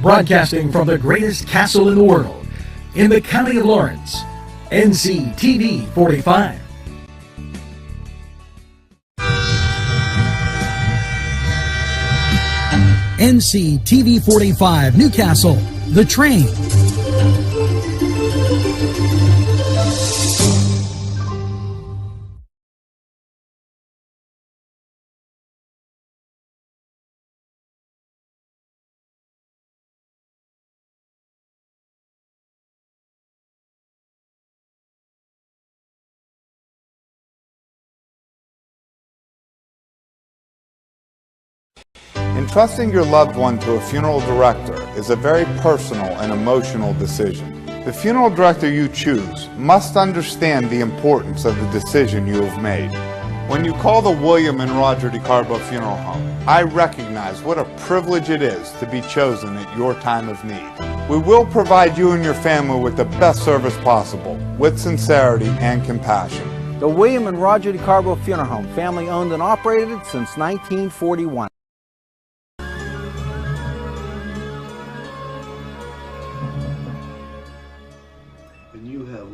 Broadcasting from the greatest castle in the world, in the county of Lawrence, Nctv45. Nctv45 Newcastle, The Train. Entrusting your loved one to a funeral director is a very personal and emotional decision. The funeral director you choose must understand the importance of the decision you have made. When you call the William and Roger DeCarbo Funeral Home, I recognize what a privilege it is to be chosen at your time of need. We will provide you and your family with the best service possible, with sincerity and compassion. The William and Roger DeCarbo Funeral Home, family owned and operated since 1941.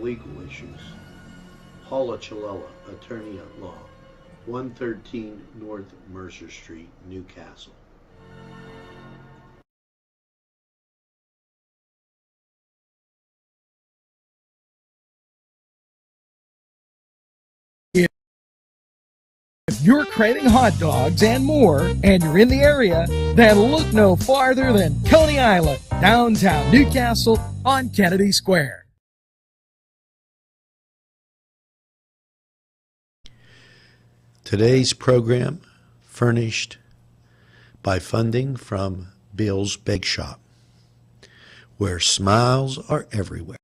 Legal issues. Paula Chalella, attorney at law, 113 North Mercer Street, Newcastle. If you're craving hot dogs and more, and you're in the area, then look no farther than Coney Island, downtown Newcastle on Kennedy Square. Today's program furnished by funding from Bill's Bake Shop, where smiles are everywhere.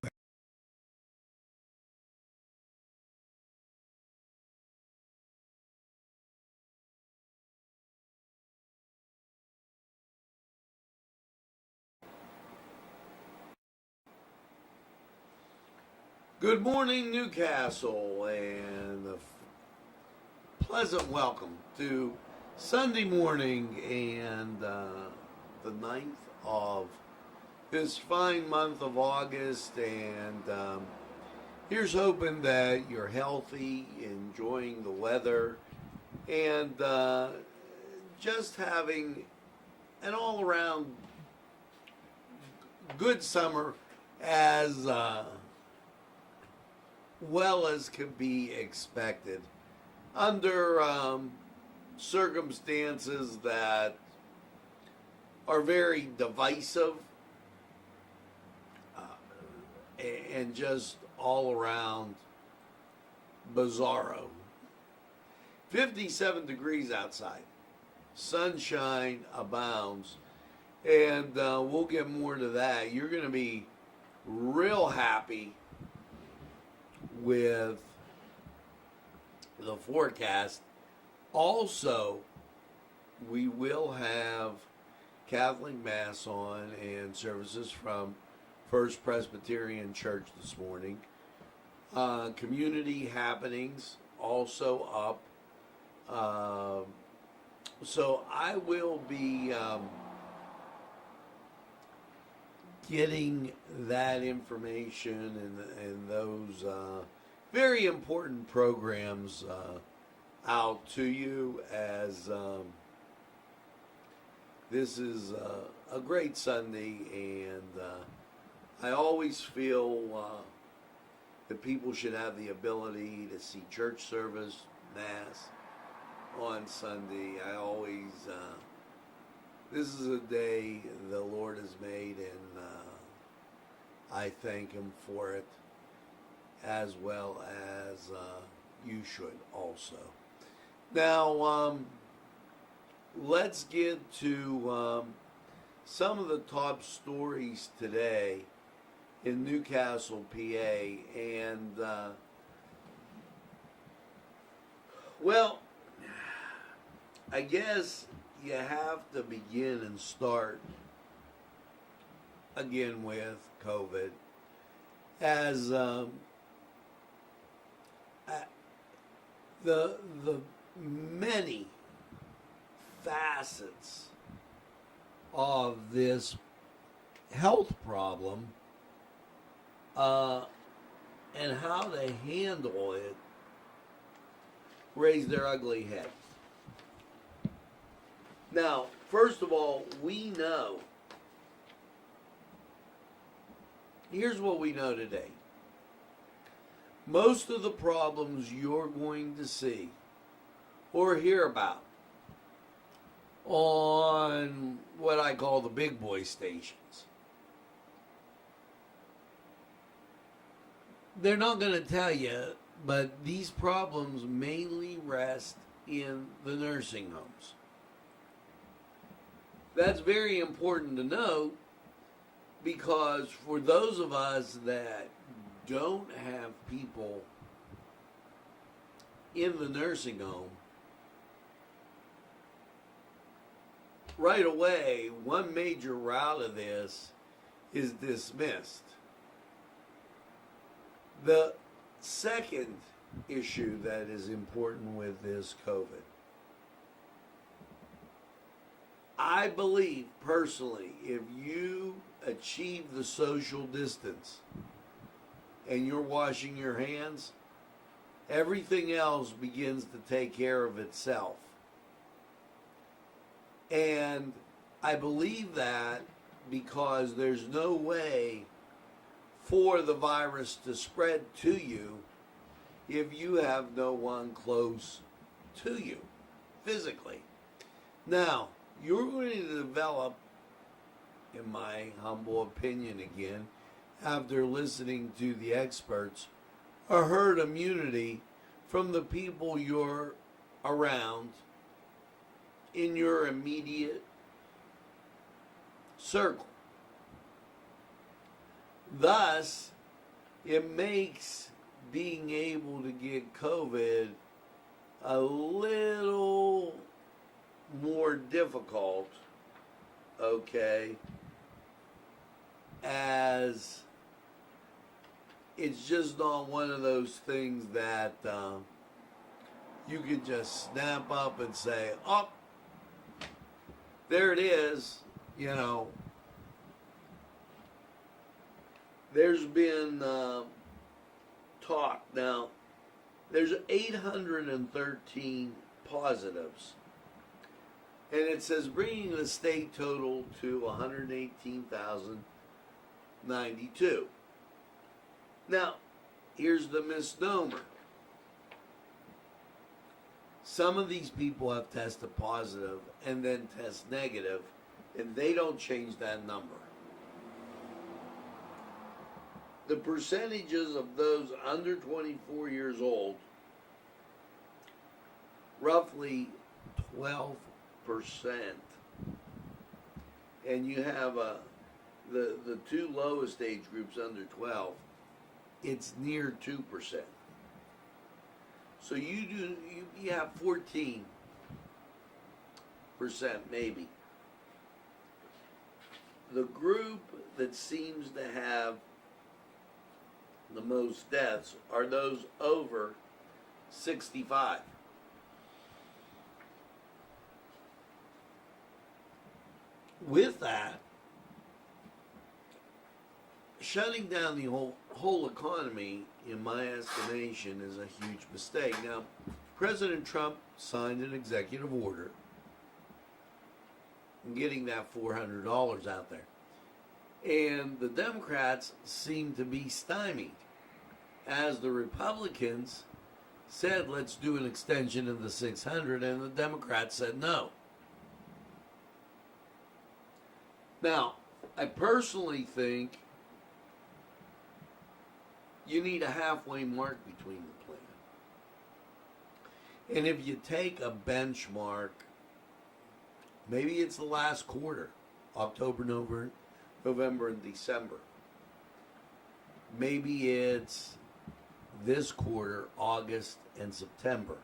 Good morning, Newcastle, and a pleasant welcome to Sunday morning and the 9th of this fine month of August, and here's hoping that you're healthy, enjoying the weather, and just having an all-around good summer as well as could be expected under circumstances that are very divisive and just all around bizarro. 57 degrees outside, sunshine abounds, and we'll get more to that. You're going to be real happy with the forecast. Also, we will have Catholic Mass on and services from First Presbyterian Church this morning. Community happenings also up. So I will be getting that information and those very important programs out to you, as this is a great Sunday, and I always feel that people should have the ability to see church service, Mass on Sunday. I always, this is a day the Lord has made, and I thank Him for it, as well as you should also. Now, let's get to some of the top stories today in Newcastle, PA, and well, I guess you have to begin and start again with COVID, as the many facets of this health problem and how they handle it raise their ugly head. Now, first of all, we know, here's what we know today. Most of the problems you're going to see or hear about on what I call the big boy stations, they're not going to tell you, but these problems mainly rest in the nursing homes. That's very important to note, because for those of us that don't have people in the nursing home, right away, one major route of this is dismissed. The second issue that is important with this COVID, I believe personally, if you achieve the social distance and you're washing your hands, everything else begins to take care of itself. And I believe that because there's no way for the virus to spread to you if you have no one close to you physically. Now, you're going to develop, in my humble opinion again, after listening to the experts, a herd immunity from the people you're around in your immediate circle. Thus, it makes being able to get COVID a little more difficult, okay, as it's just not one of those things that you could just snap up and say, oh, there it is, you know. There's been talk. Now, there's 813 positives. And it says bringing the state total to 118,092. Now, here's the misnomer. Some of these people have tested positive and then test negative, and they don't change that number. The percentages of those under 24 years old, roughly 12%. And you have the two lowest age groups under 12, it's near 2%. So you have 14% maybe. The group that seems to have the most deaths are those over 65. With that, shutting down the whole economy, in my estimation, is a huge mistake. Now, President Trump signed an executive order getting that $400 out there. And the Democrats seem to be stymied, as the Republicans said, let's do an extension of the $600, and the Democrats said no. Now, I personally think you need a halfway mark between the plan. And if you take a benchmark, maybe it's the last quarter, October, November, and December. Maybe it's this quarter, August and September.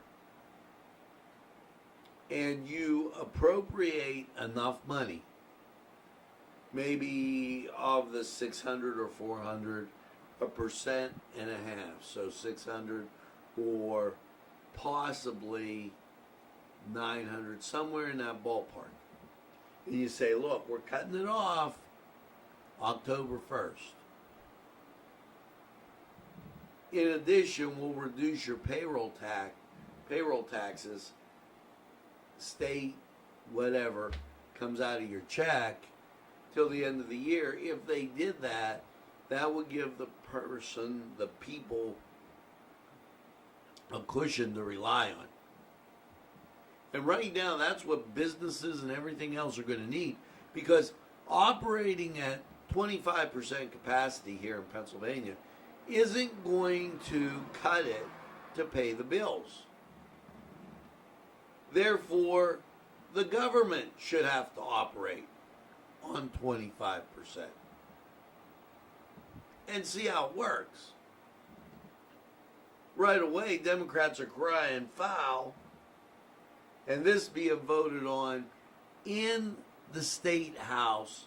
And you appropriate enough money, maybe of the 600 or 400, 1.5%. So 600 or possibly 900, somewhere in that ballpark. And you say, look, we're cutting it off October 1st. In addition, we'll reduce your payroll taxes, state, whatever, comes out of your check till the end of the year. If they did that, that would give the people, a cushion to rely on. And right now, that's what businesses and everything else are going to need, because operating at 25% capacity here in Pennsylvania isn't going to cut it to pay the bills. Therefore, the government should have to operate on 25% and see how it works. Right away, Democrats are crying foul, and this being voted on in the State House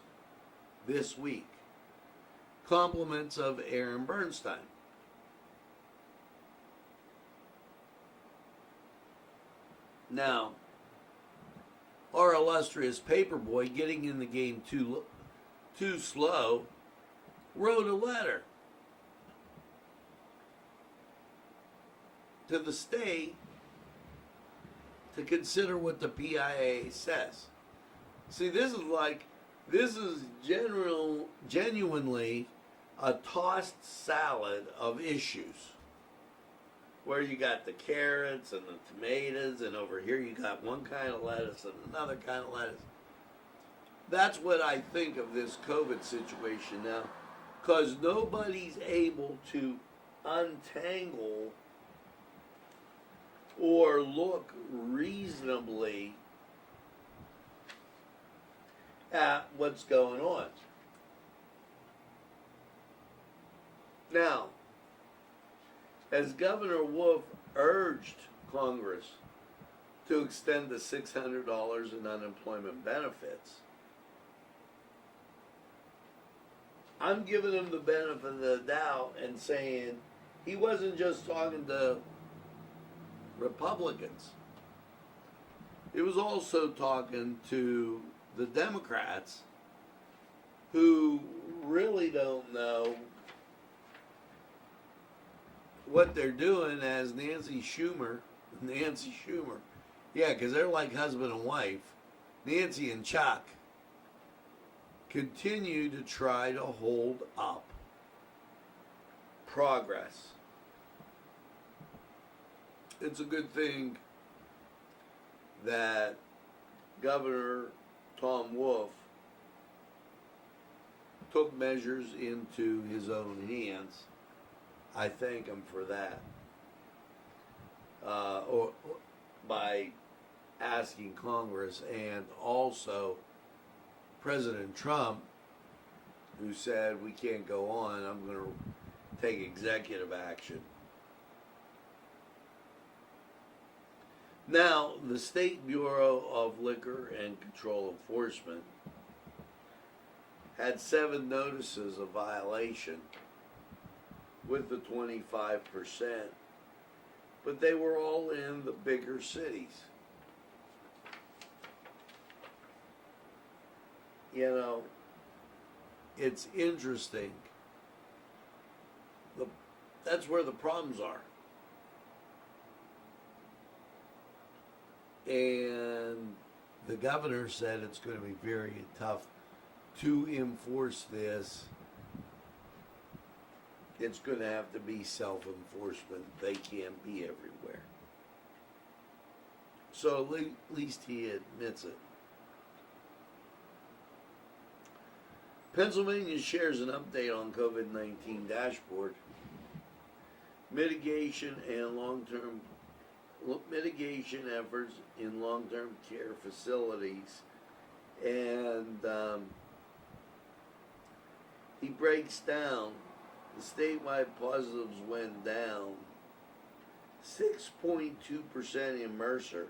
this week. Compliments of Aaron Bernstein. Now, our illustrious paperboy, getting in the game too slow, wrote a letter to the state to consider what the PIA says. See, this is genuinely a tossed salad of issues, where you got the carrots and the tomatoes, and over here you got one kind of lettuce and another kind of lettuce. That's what I think of this COVID situation now, because nobody's able to untangle or look reasonably at what's going on. Now, as Governor Wolf urged Congress to extend the $600 in unemployment benefits, I'm giving him the benefit of the doubt and saying he wasn't just talking to Republicans. He was also talking to the Democrats, who really don't know what they're doing as Nancy Schumer. Yeah, because they're like husband and wife. Nancy and Chuck continue to try to hold up progress. It's a good thing that Governor Tom Wolf took measures into his own hands. I thank him for that. Or by asking Congress, and also President Trump, who said we can't go on, I'm going to take executive action. Now, the State Bureau of Liquor and Control Enforcement had 7 notices of violation with the 25%, but they were all in the bigger cities. You know, it's interesting. That's where the problems are. And the governor said it's going to be very tough to enforce this. It's going to have to be self-enforcement. They can't be everywhere. So at least he admits it. Pennsylvania shares an update on COVID-19 dashboard. Mitigation efforts in long-term care facilities, and he breaks down the statewide positives went down 6.2% in Mercer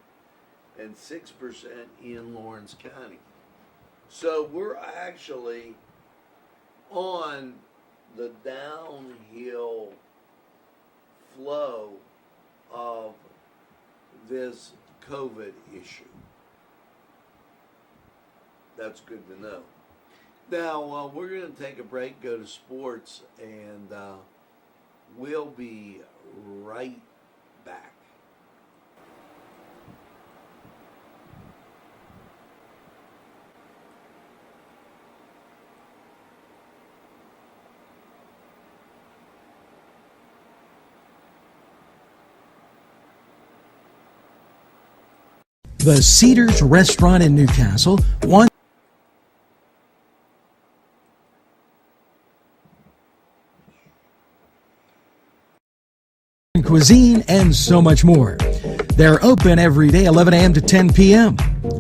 and 6% in Lawrence County. So we're actually on the downhill flow of this COVID issue. That's good to know. Now, we're going to take a break, go to sports, and we'll be right back. The Cedars Restaurant in Newcastle, one cuisine, and so much more. They're open every day, 11 a.m. to 10 p.m.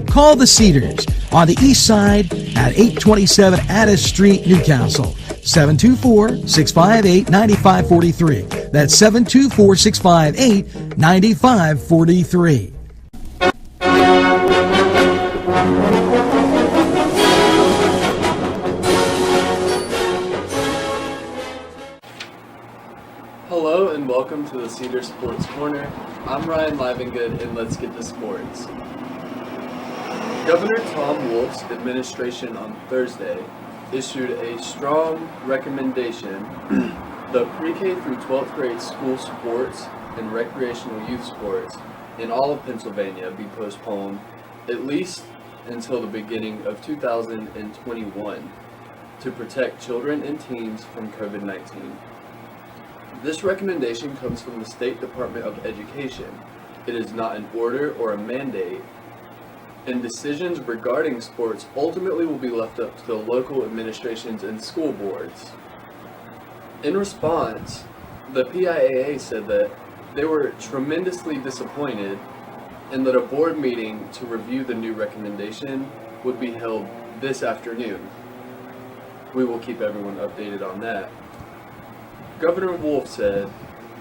Call the Cedars on the east side at 827 Addis Street, Newcastle. 724-658-9543. That's 724-658-9543. Hello and welcome to the Cedar Sports Corner. I'm Ryan Livingood and let's get to sports. Governor Tom Wolf's administration on Thursday issued a strong recommendation the pre-K through 12th grade school sports and recreational youth sports in all of Pennsylvania be postponed at least until the beginning of 2021 to protect children and teens from COVID-19. This recommendation comes from the State Department of Education. It is not an order or a mandate, and decisions regarding sports ultimately will be left up to the local administrations and school boards. In response, the PIAA said that they were tremendously disappointed and that a board meeting to review the new recommendation would be held this afternoon. We will keep everyone updated on that. Governor Wolf said,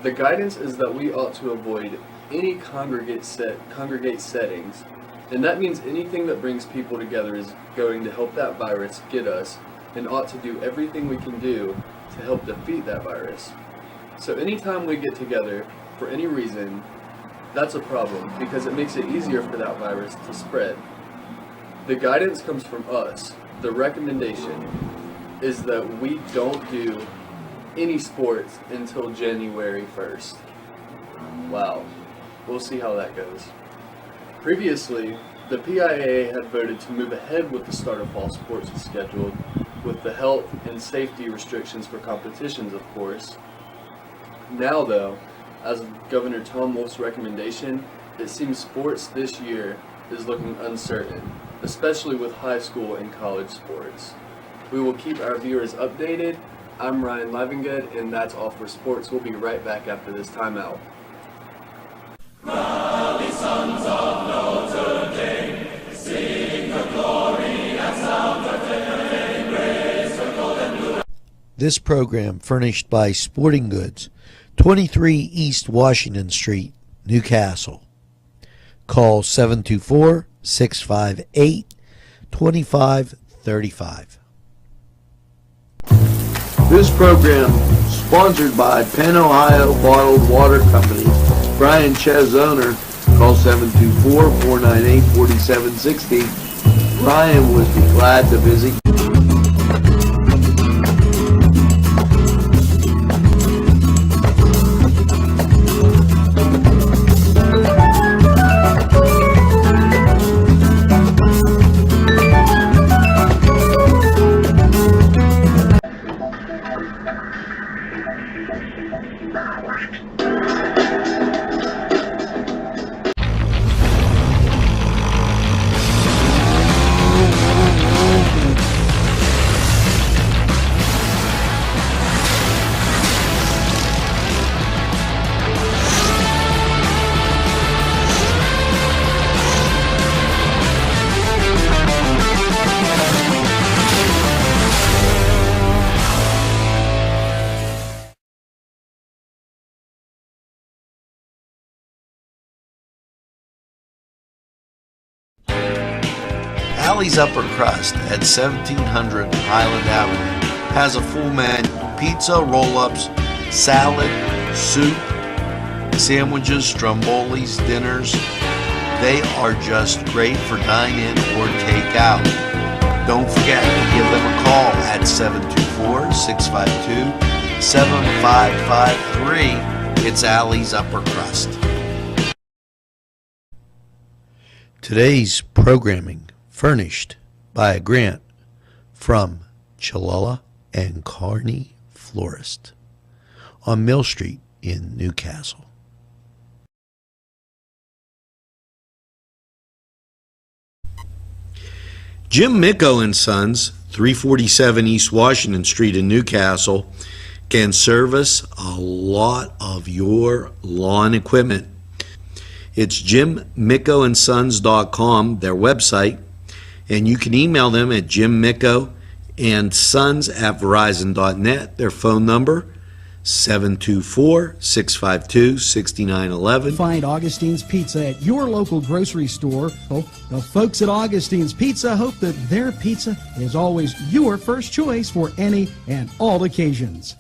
"The guidance is that we ought to avoid any congregate settings, and that means anything that brings people together is going to help that virus get us and ought to do everything we can do to help defeat that virus. So anytime we get together for any reason, that's a problem because it makes it easier for that virus to spread. The guidance comes from us. The recommendation is that we don't do any sports until January 1st. Wow. We'll see how that goes. Previously, the PIAA had voted to move ahead with the start of fall sports as scheduled, with the health and safety restrictions for competitions, of course. Now, though, as of Governor Tom Wolf's recommendation, it seems sports this year is looking uncertain, especially with high school and college sports. We will keep our viewers updated. I'm Ryan Livingood, and that's all for sports. We'll be right back after this timeout. Rally, sons of Notre Dame, sing the glory and sound the fame, raise the golden blue. This program furnished by Sporting Goods, 23 East Washington Street, Newcastle. Call 724-658-2535. This program sponsored by Penn Ohio Bottled Water Company. Brian Ches, owner. Call 724-498-4760. Brian would be glad to visit. Alley's Upper Crust at 1700 Highland Avenue has a full menu: pizza, roll-ups, salad, soup, sandwiches, strombolis, dinners. They are just great for dine-in or take-out. Don't forget to give them a call at 724-652-7553. It's Allie's Upper Crust. Today's programming furnished by a grant from Chalala and Carney Florist on Mill Street in Newcastle. Jim Micco and Sons, 347 East Washington Street in Newcastle, can service a lot of your lawn equipment. It's jimmiccoandsons.com, their website, and you can email them at jimmiccoandsons@verizon.net. Their phone number, 724-652-6911. Find Augustine's Pizza at your local grocery store. The folks at Augustine's Pizza hope that their pizza is always your first choice for any and all occasions.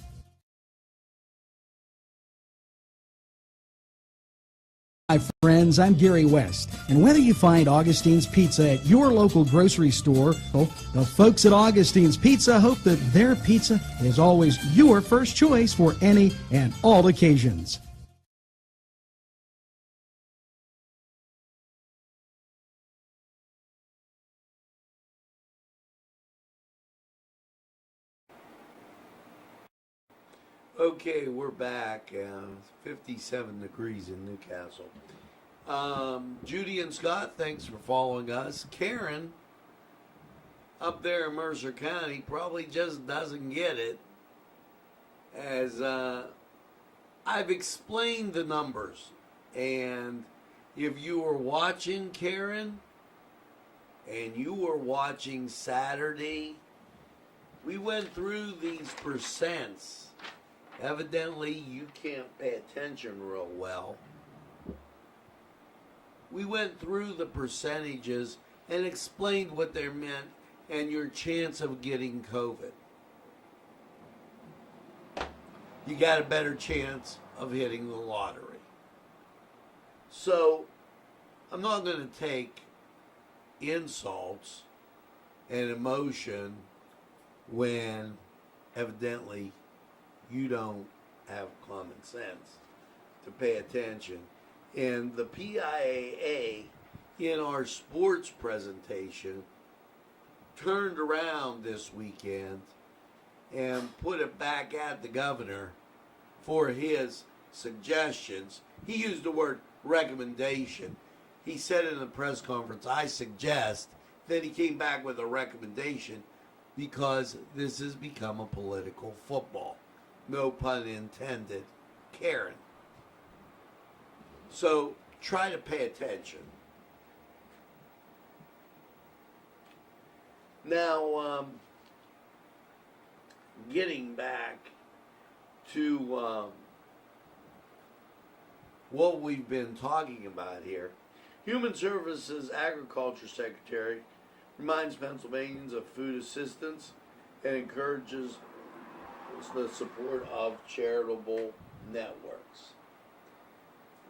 Hi friends, I'm Gary West, and whether you find Augustine's Pizza at your local grocery store, the folks at Augustine's Pizza hope that their pizza is always your first choice for any and all occasions. Okay, we're back. 57 degrees in Newcastle. Judy and Scott, thanks for following us. Karen, up there in Mercer County, probably just doesn't get it. As I've explained the numbers. And if you were watching, Karen, and you were watching Saturday, we went through these percents. Evidently, you can't pay attention real well. We went through the percentages and explained what they meant and your chance of getting COVID. You got a better chance of hitting the lottery. So, I'm not going to take insults and emotion when evidently you don't have common sense to pay attention. And the PIAA in our sports presentation turned around this weekend and put it back at the governor for his suggestions. He used the word recommendation. He said in the press conference, I suggest. Then he came back with a recommendation because this has become a political football. No pun intended, Karen. So try to pay attention. Now, getting back to what we've been talking about here, Human Services Agriculture Secretary reminds Pennsylvanians of food assistance and encourages the support of charitable networks.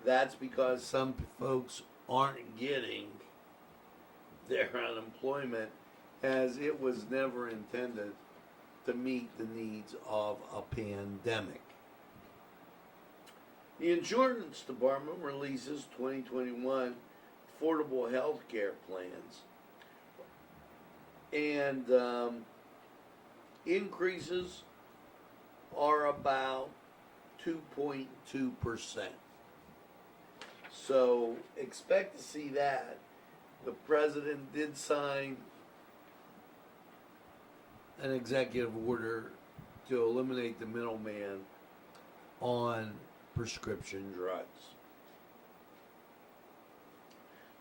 That's because some folks aren't getting their unemployment, as it was never intended to meet the needs of a pandemic. The Insurance Department releases 2021 affordable health care plans, and increases are about 2.2%. So expect to see that. The president did sign an executive order to eliminate the middleman on prescription drugs.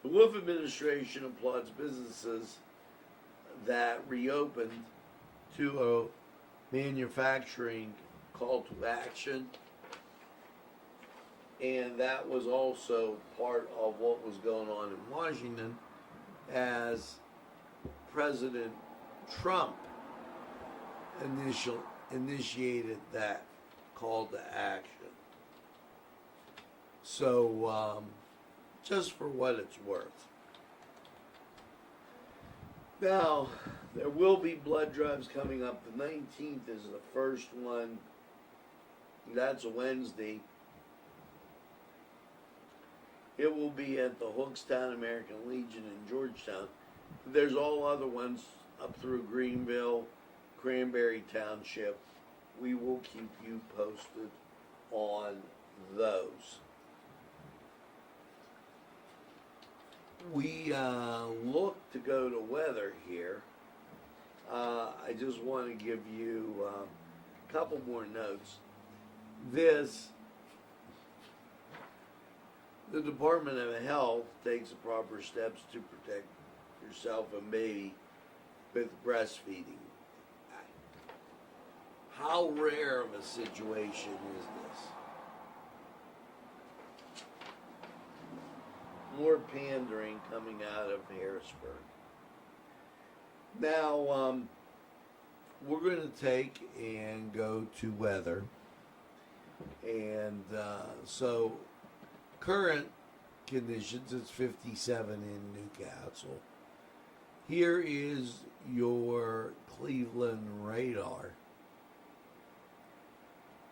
The Wolf administration applauds businesses that reopened to a manufacturing call to action, and that was also part of what was going on in Washington as President Trump initiated that call to action. So just for what it's worth. Now, there will be blood drives coming up. The 19th is the first one. That's a Wednesday. It will be at the Hookstown American Legion in Georgetown. There's all other ones up through Greenville, Cranberry Township. We will keep you posted on those. We look to go to weather here. I just want to give you a couple more notes. The Department of Health takes the proper steps to protect yourself and baby with breastfeeding. How rare of a situation is this? More pandering coming out of Harrisburg. Now, we're going to take and go to weather. And so, current conditions, it's 57 in Newcastle. Here is your Cleveland radar.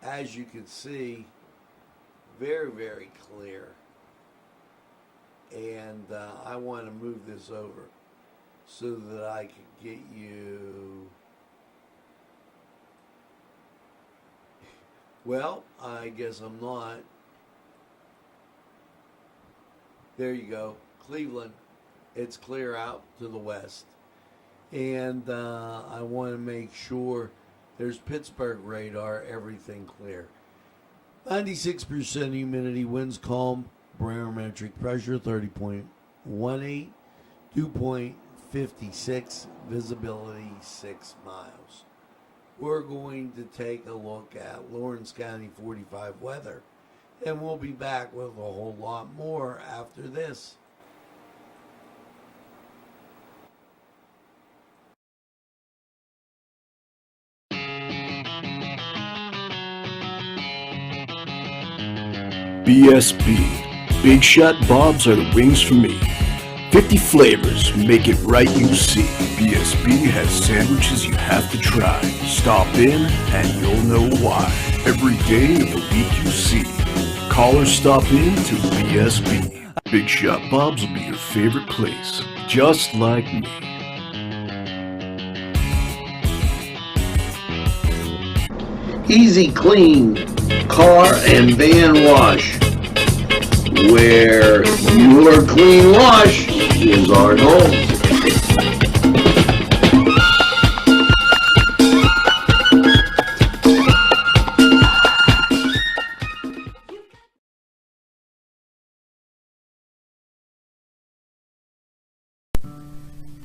As you can see, very, very clear. And I want to move this over so that I can get you. Well, I guess I'm not. There you go. Cleveland. It's clear out to the west. And I want to make sure there's Pittsburgh radar, everything clear. 96% humidity, winds calm, barometric pressure 30.18, dew point 56, visibility 6 miles. We're going to take a look at Lawrence County 45 weather, and we'll be back with a whole lot more after this. BSB. Big Shot Bobs are the wings for me. 50 flavors, make it right, you see. BSB has sandwiches you have to try. Stop in and you'll know why. Every day of the week you see. Call or stop in to BSB. Big Shot Bobs will be your favorite place, just like me. Easy Clean Car and Van Wash, where your clean wash is our goal.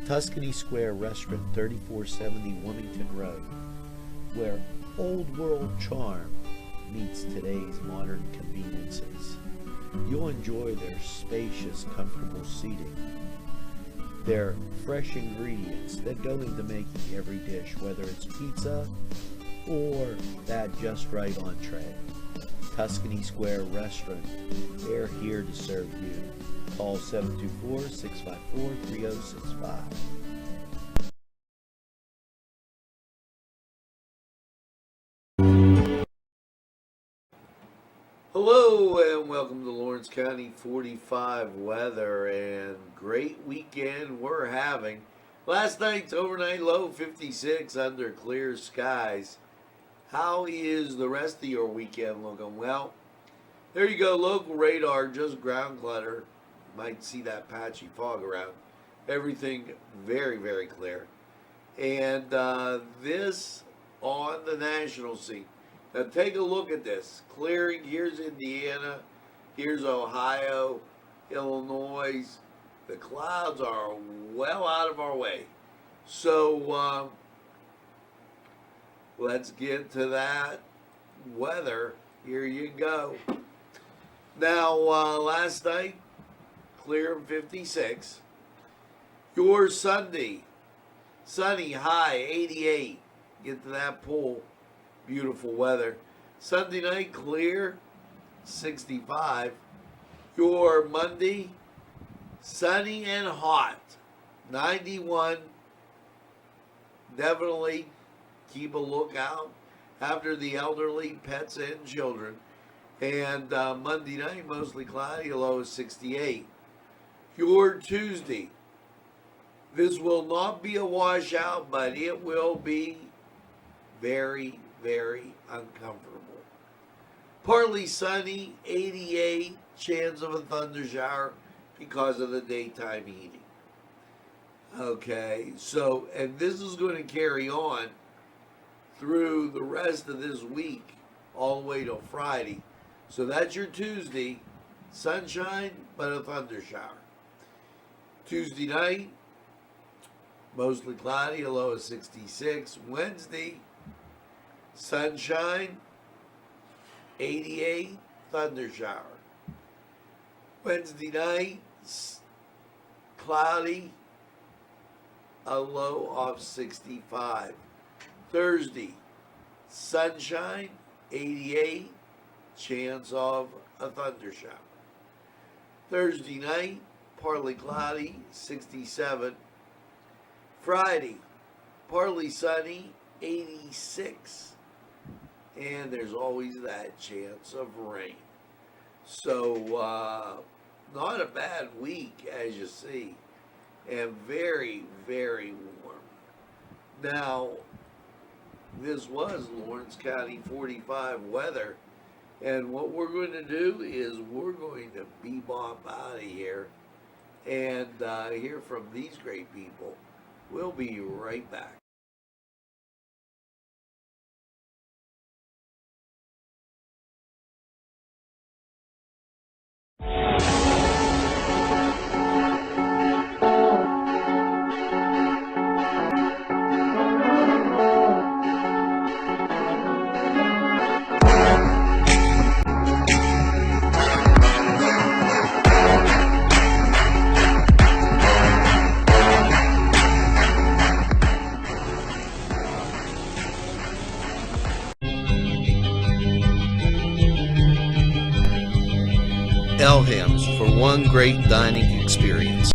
Tuscany Square Restaurant, 3470 Wilmington Road, where old world charm meets today's modern conveniences. You'll enjoy their spacious, comfortable seating, their fresh ingredients that go into making every dish, whether it's pizza or that just right entree. Tuscany Square Restaurant, they're here to serve you. Call 724-654-3065. Hello and welcome to Lawrence County 45 weather, and great weekend we're having. Last night's overnight low 56 under clear skies. How is the rest of your weekend looking? Well, there you go, local radar, just ground clutter. Might see that patchy fog around. Everything very, very clear. And this on the national scene. Now take a look at this. Clearing, here's Indiana, here's Ohio, Illinois. The clouds are well out of our way. So let's get to that weather. Here you go. Now last night, clear and 56. Your Sunday, sunny, high 88. Get to that pool. Beautiful weather. Sunday night, clear, 65. Your Monday, sunny and hot, 91. definitely keep a lookout after the elderly, pets, and children. And Monday night, mostly cloudy, a low of 68. Your Tuesday, this will not be a washout, but it will be very, very uncomfortable. Partly sunny, 88, chance of a thunder shower because of the daytime heating. Okay, so, and this is going to carry on through the rest of this week, all the way till Friday. So that's your Tuesday, sunshine, but a thunder shower. Tuesday night, mostly cloudy, a low of 66. Wednesday, sunshine, 88, thunder shower. Wednesday night, cloudy, a low of 65. Thursday, sunshine, 88, chance of a thunder shower. Thursday night, partly cloudy, 67. Friday, partly sunny, 86. And there's always that chance of rain. So, not a bad week, as you see, and very, very warm. Now, this was Lawrence County 45 weather, and what we're going to do is we're going to bebop out of here and hear from these great people. We'll be right back. Elham's for one great dining experience.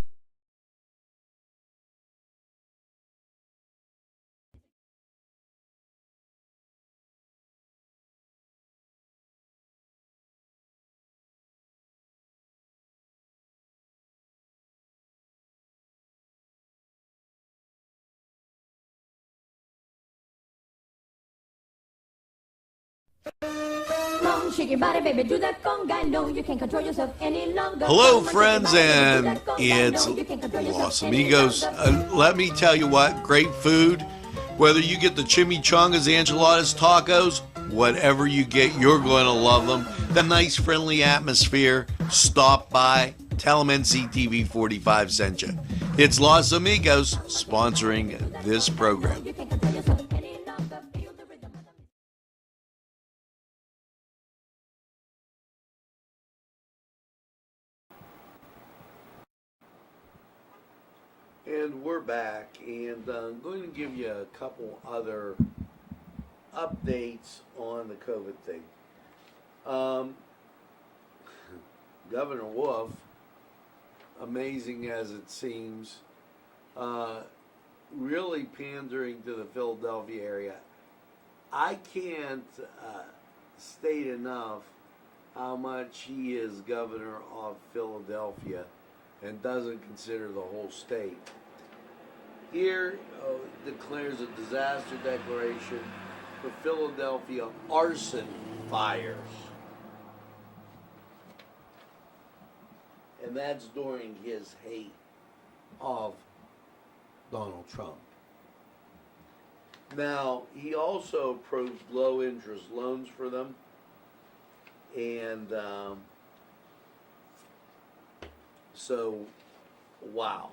Shake your body, baby, do that conga. No, you can't control yourself any longer. Hello, friends, and it's Los Amigos. Let me tell you what, great food. Whether you get the chimichangas, enchiladas, tacos, whatever you get, you're going to love them. The nice, friendly atmosphere. Stop by. Tell them Nctv45 sent you. It's Los Amigos sponsoring this program. And we're back, and I'm going to give you a couple other updates on the COVID thing. Governor Wolf, amazing as it seems, really pandering to the Philadelphia area. I can't state enough how much he is governor of Philadelphia and doesn't consider the whole state. Here declares a disaster declaration for Philadelphia arson fires. And that's during his hate of Donald Trump. Now, he also approved low interest loans for them. And so, wow.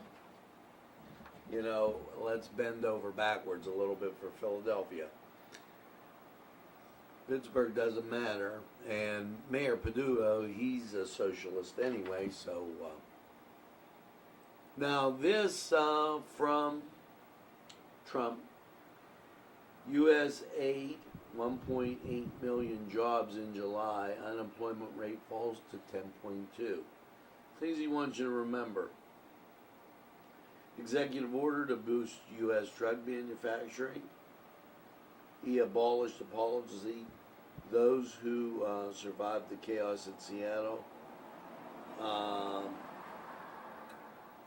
You know, let's bend over backwards a little bit for Philadelphia. Pittsburgh doesn't matter, and Mayor Padula, he's a socialist anyway, so. Now this from Trump. U.S. aid, 1.8 million jobs in July. Unemployment rate falls to 10.2. Things he wants you to remember. Executive order to boost U.S. drug manufacturing. He abolished the policy. Those who survived the chaos in Seattle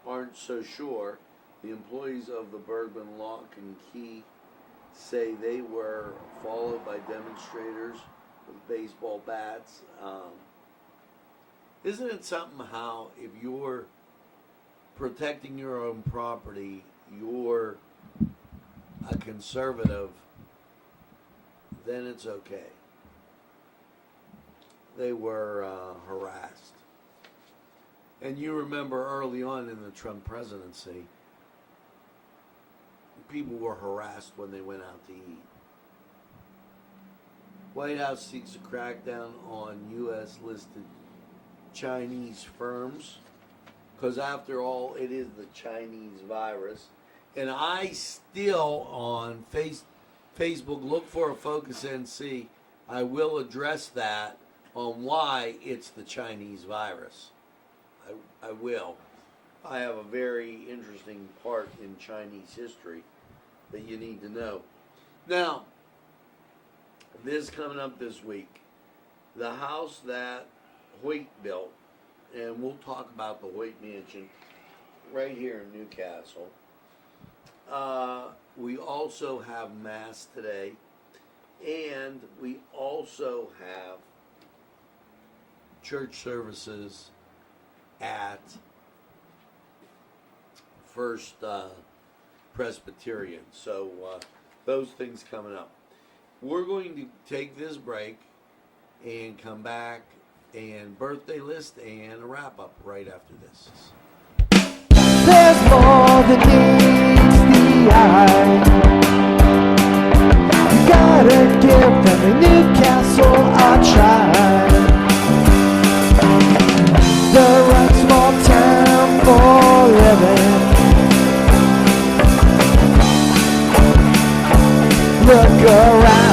aren't so sure. The employees of the Bergman Lock and Key say they were followed by demonstrators with baseball bats. Isn't it something how if you're protecting your own property, you're a conservative, then it's okay. They were harassed. And you remember early on in the Trump presidency, people were harassed when they went out to eat. White House seeks a crackdown on U.S. listed Chinese firms, because after all, it is the Chinese virus. And I still on Facebook look for a Focus NC. I will address that on why it's the Chinese virus. I will. I have a very interesting part in Chinese history that you need to know. Now, this is coming up this week. The house that Hoyt built, and we'll talk about the Hoyt Mansion right here in Newcastle. We also have Mass today, and we also have church services at First Presbyterian. So those things coming up. We're going to take this break and come back and birthday list and a wrap up right after this. There's more than meets the eye. You gotta give them a Newcastle a try. The right small town for living. Look around.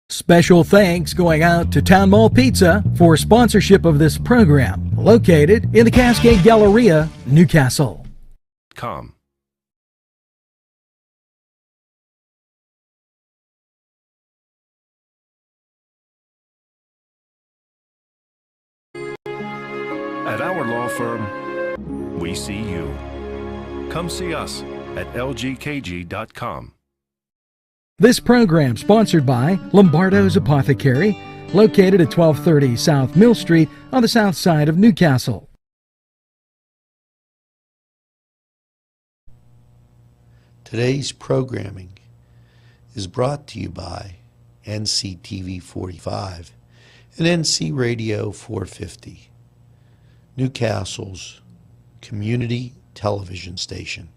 Special thanks going out to Town Mall Pizza for sponsorship of this program, located in the Cascade Galleria, Newcastle. At our law firm, we see you. Come see us at lgkg.com. This program sponsored by Lombardo's Apothecary, located at 1230 South Mill Street on the south side of Newcastle. Today's programming is brought to you by Nctv45 and NC Radio 450, Newcastle's community television station.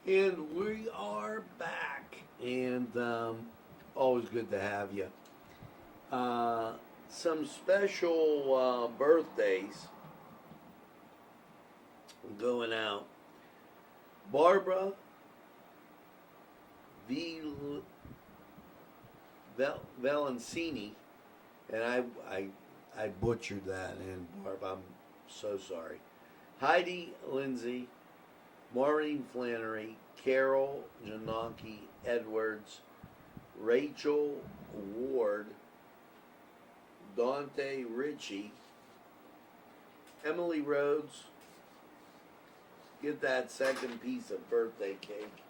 And we are back, and always good to have you. Some special birthdays going out. Barbara Valencini, and I butchered that, and Barb, I'm so sorry. Heidi Lindsay, Maureen Flannery, Carol Janaki Edwards, Rachel Ward, Dante Ritchie, Emily Rhodes. Get that second piece of birthday cake,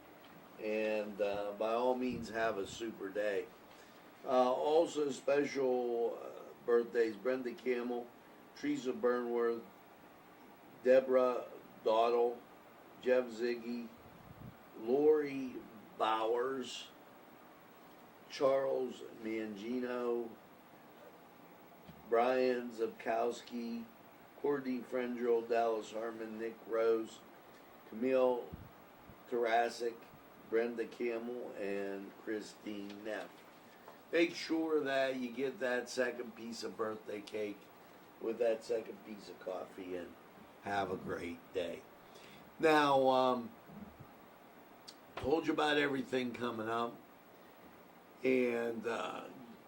and by all means have a super day. Also special birthdays: Brenda Campbell, Teresa Burnworth, Deborah Dowdle, Jeff Ziggy, Lori Bowers, Charles Mangino, Brian Zabkowski, Courtney Frendrell, Dallas Harmon, Nick Rose, Camille Tarasic, Brenda Campbell, and Christine Neff. Make sure that you get that second piece of birthday cake with that second piece of coffee, and have a great day. Now, told you about everything coming up, and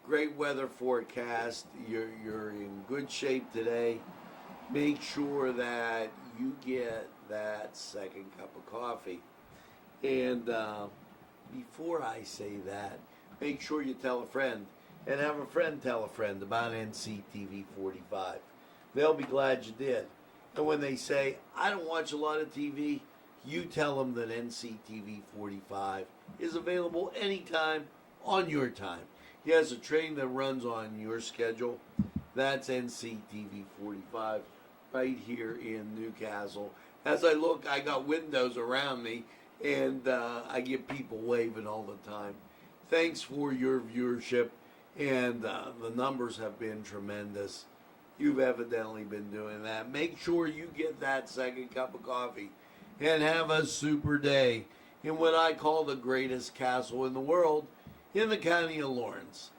great weather forecast. You're in good shape today. Make sure that you get that second cup of coffee. And before I say that, make sure you tell a friend, and have a friend tell a friend about Nctv45. They'll be glad you did. And when they say, I don't watch a lot of TV, you tell them that Nctv45 is available anytime on your time. He has a train that runs on your schedule. That's Nctv45 right here in Newcastle. As I look, I got windows around me, and I get people waving all the time. Thanks for your viewership, and the numbers have been tremendous. You've evidently been doing that. Make sure you get that second cup of coffee and have a super day in what I call the greatest castle in the world, in the county of Lawrence.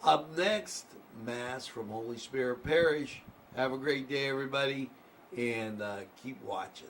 Up next, Mass from Holy Spirit Parish. Have a great day, everybody, and keep watching.